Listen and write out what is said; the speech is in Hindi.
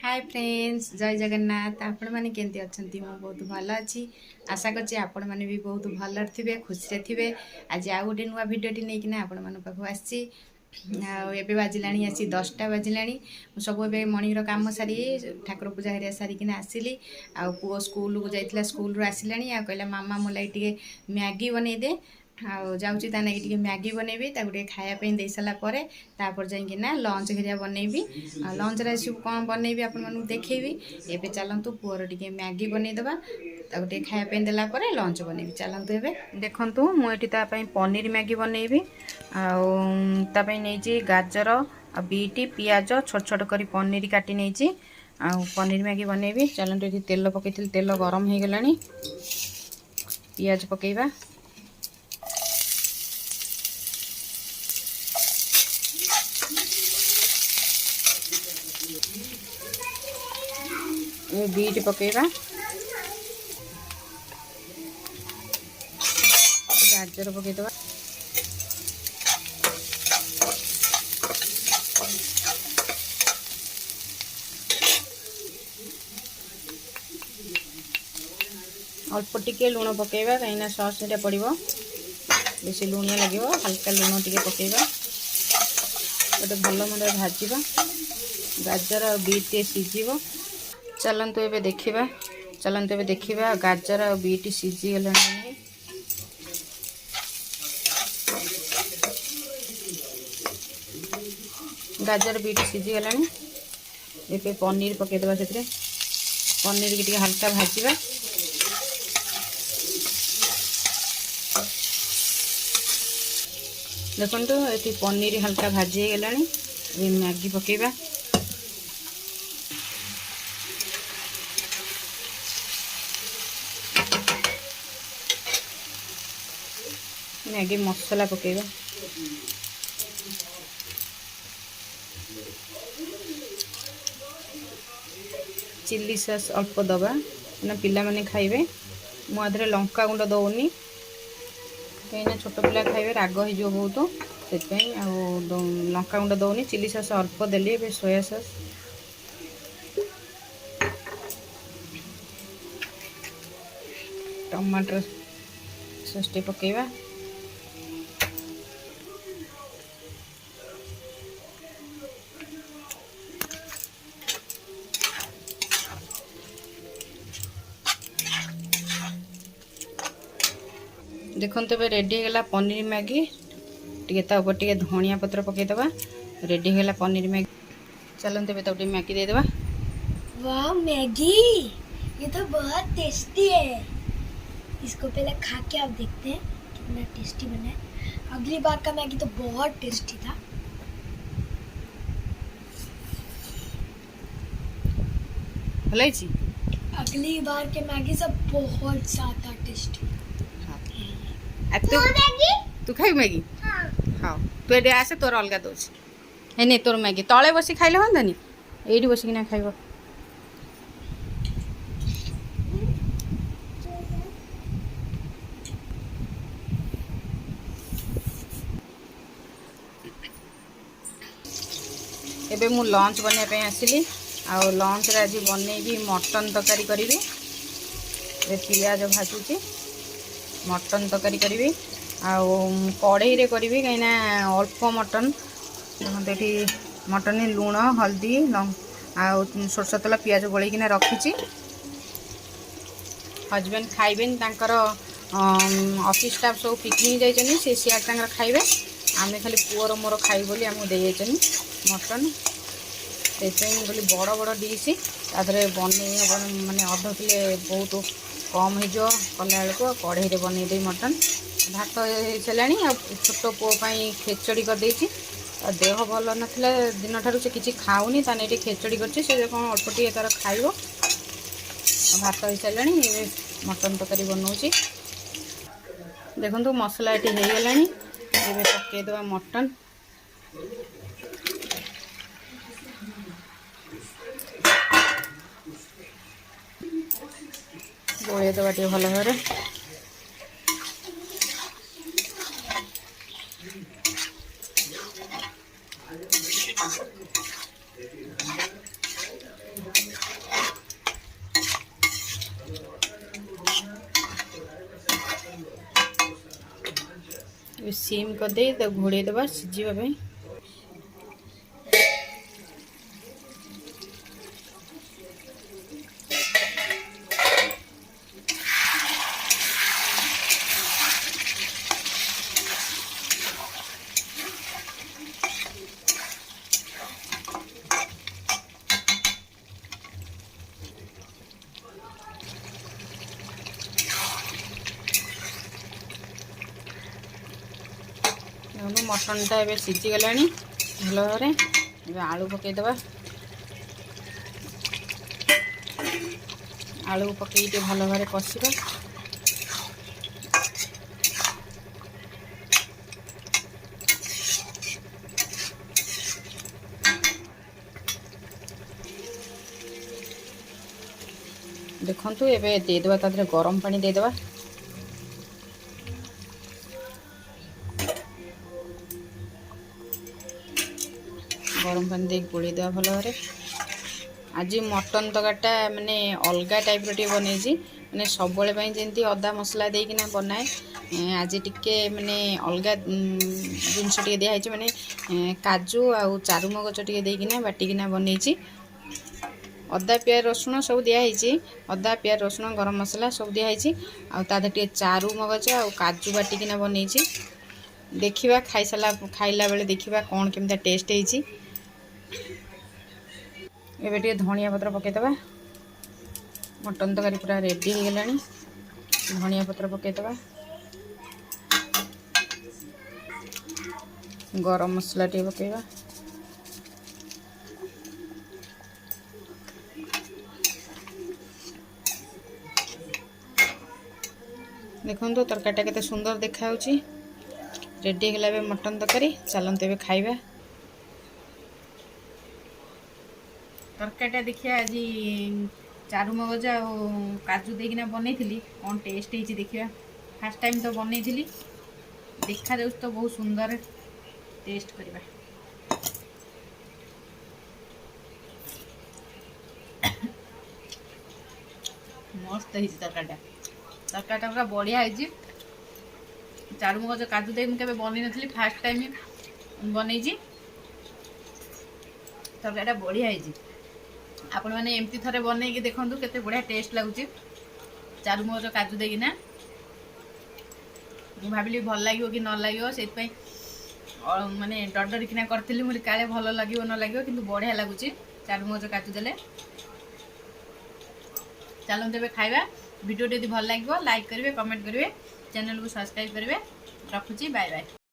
हाय फ्रेंड्स, जय जगन्नाथ। आपण मैंने केमती अच्छा? मु बहुत भल अच्छी। आशा करछि आपण मैंने भी बहुत भल थे, खुशी थे। आज आउ गोटे नुआ भिडटी नहीं आपण मान पाख आसी। एबे बाजिलाणी आसी 10टा बाजिलाणी। सब ए मणिर काम सारी ठाकुर पूजा हरिया सारिकिना आसिली। आ पुओ स्कूल को जाइथिला, स्कूल रू आसिलाणी। आ कहला मामा मो लागि टिके मैगी बनै दे। जाऊँगी ता लगी टिके मैगी बनैबी, ताको टिके खायापी दे सारा पर तापर जाइकिना लंच घरिया बनैबी। लंच रे सब कौन बनैबी आपण मानू देखैबी। एबे चलंतु पुअर टिके मैगी बनैदबा, ताको टिके खायापी देला पर लंच बनैबी। चलंतु एबे देखंतु मु एठी ता पई पनीर मैगी बनैबी। ता पई नैची गाजर आ बीट पियाज छोट छोट करी पनीर काटी नैची। पनीर मैगी बनैबी। चलंतु एठी तेल पकैथिल, तेल गरम हो गलानी। पियाज पकैबा। बीट पकैबा, गाजर पकईदबा, अल्प टिके लुण पकईबा कहीं सॉस ये पड़ो बेसी लुणिया लगे। हल्का लुण टिके पकईबा, गोटे भल मंद भाजवा। गाजर और बीट सीझ। चलंतु एबे देखिबा। चलंतु एबे देखिबा गाजर और बीट सीझी गलानी। गाजर बीट सीझी गलानी। एबे पनीर पकईदबा। से पनीर की हल्का भाजवा। देखो ये पनीर हल्का भाजी गलानी। मैगी पकईबा। मैगी मसला पकईबा। चिल्ली सॉस अल्प दबा ना पिला माने खाइबे। मु आधरे लंका गुंड दौनी कहीं छोट पिला खाइबे, राग हो बहुत से लंका गुंड दौनी। चिल्ली सॉस अल्प देली। सोया सॉस, टमाटर सॉस टे पकईबा। देखो तो रेडी होगा पनीर मैगी। टे ऊपर टे धनिया पत्र पकईदबा। रेडी होगा पनीर मैगी। चलते तो मैगी देदबा। वाह मैगी, ये तो बहुत टेस्टी है। इसको पहले खा के आप देखते हैं कितना टेस्टी बना है। अगली बार का मैगी तो बहुत टेस्टी था। भलाई अगली बार के मैगी सब बहुत ज्यादा टेस्टी। तू खाई मैगी? हाँ, तू ये आसे तोर अलग दौर नहीं तोर मैगी तले बस खाइले हाँ ये बसिकिना खाइब। एबे मु लंच बनवाई आसिली। आ लंच रे आज बनैबी मटन तरकारी करी। पियाज भाजुची मटन तरकारी करी। कड़े रे करी कहीं अल्प मटन। देखते ये मटन लुण हल्दी सोरष तेल पियाज गोलैकिना रखी। हजबैंड खाइबेन तांकर ऑफिस स्टाफ सब पिकनिक जाइछनी, से सियार खाइबे। आमे खाली पुअर मोर खाई बोली आमको दे जाइछनी मटन। से बोली बड़ बड़ डिश तादरे बन माने अध किले बहुत कम हो कला बेलू कढ़ई बनईदे मटन। भात हो सारा छोट पुओं खेचड़ी करदे। देह भल नाला दिन ठार से किसी खाऊनी ताने खेचड़ी कर कौन अल्प टे तार खाइब। भात हो सारा मटन तरकारी बनाऊँगी। देखो मसला ये होगला। ये पकईदबा मटन। गोलैदबा टे भल भाव। सिम करदे घोड़े देवा सिझा मटनटा ए सीझीगला भल भाव आलू पकईदे आलू पकई भल भाव कषा देखु एबे देदेबा तादरे गरम पानी देदेबा गरम पानी दे गोलेदेवा भल भाव आज मटन तरकारीटा माने अलग टाइप रे बन मैंने सब जमी अदा मसला देकिना बनाए आज टिके माने अलग जिनस दिखाई माने काजू आउ चारुमगज टे देकिना बाटिकिना बनई अदा प्याज रसुण सब दिखाई अदा प्याज रसुण गरम मसला सब दिखाई आदे चारु मगज आ काजू बाटिकिना बनई देखा खाई सारा खाइला बेले देखा कौन केमता टेस्ट होती एबे टे धनिया पत्र पकईदे मटन तरकारी पूरा रेडी हो गला धनिया पत्र पकईदे गरम मसला टे पकईबा देखो तरकारीटा केते सुंदर देखा रेडी हो गला मटन तरकारी चलते ए खाइबा तरकारीटा देखिए आज चारु मगज आ काजू देकिना बनई कौन टेस्ट होती देखिए फास्ट टाइम तो बनई देखा जाऊँ तो बहुत सुंदर टेस्ट करवा मस्त होती तरकारीटा पूरा बढ़िया है चारु मगज काजू दे मुझे बनई नी फास्ट टाइम बनई तरकारीटा बढ़िया है आपण मैंने एमती थे बनई देखूँ केते बढ़िया टेस्ट लगुच चारु मगज काजू देकिना भाविली भल लगे कि न लगे से माने डर डर किना करी मुझे काले भल लगे न लगे कि बढ़िया लगुच चारु मगज काजू देले चलते ए खाइबा वीडियो यदि भल लगे लाइक करेंगे कमेंट करेंगे चैनल को सब्सक्राइब करेंगे रखुची बाय बाय।